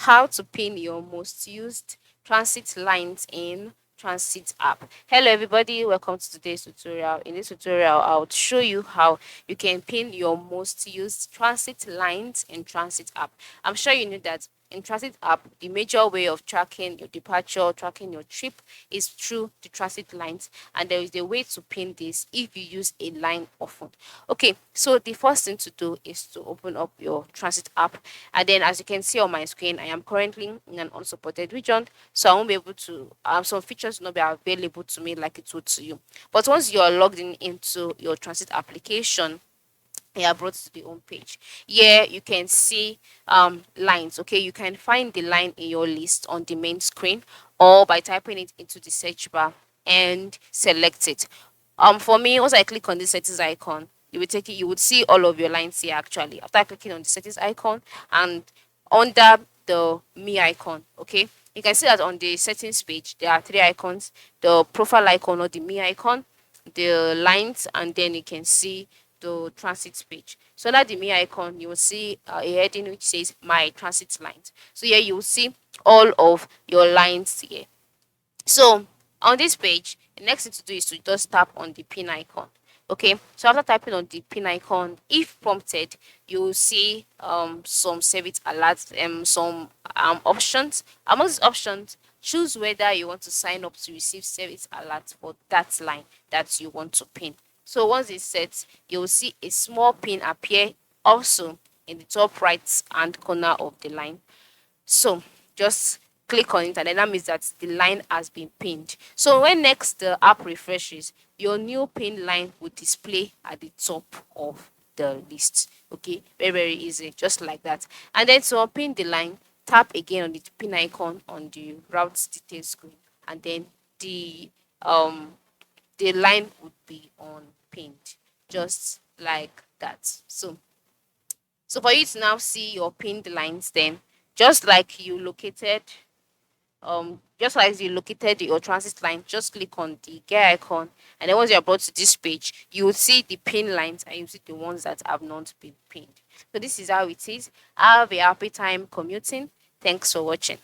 how to pin your most used transit lines in transit app. Hello everybody, welcome to today's tutorial. In this tutorial, I'll show you how you can pin your most used transit lines in transit app. I'm sure you knew that in transit app, the major way of tracking your departure, tracking your trip is through the transit lines, and there is a way to pin this if you use a line often. Okay, so the first thing to do is to open up your transit app, and then as you can see on my screen, I am currently in an unsupported region, so I won't be able to some features will not be available to me like it would to you. But once you are logged in into your transit application, you are brought to the home page. Here you can see lines. Okay, you can find the line in your list on the main screen, or by typing it into the search bar and select it. For me, once I click on the settings icon, it will take you would see all of your lines here actually after clicking on the settings icon, and under the me icon. Okay, you can see that on the settings page there are three icons: the profile icon or the me icon, the lines, and then you can see the transit page. So under the me icon, you will see a heading which says my transit lines. So here you will see all of your lines here. So on this page, the next thing to do is to just tap on the pin icon. Okay, so after typing on the pin icon, if prompted, you will see some service alerts, some options. Among these options, choose whether you want to sign up to receive service alerts for that line that you want to pin. So once it's set, you will see a small pin appear also in the top right hand corner of the line. So just click on it, and then that means that the line has been pinned. So when next the app refreshes, your new pin line will display at the top of the list. Okay, very very easy, just like that. And then to unpin the line, tap again on the pin icon on the route details screen, and then um the line would be unpinned, just like that. So for you to now see your pinned lines, then just like you located your transit line, just click on the gear icon, and then once you're brought to this page, you will see the pin lines, and you see the ones that have not been pinned. So this is how it is. Have a happy time commuting. Thanks for watching.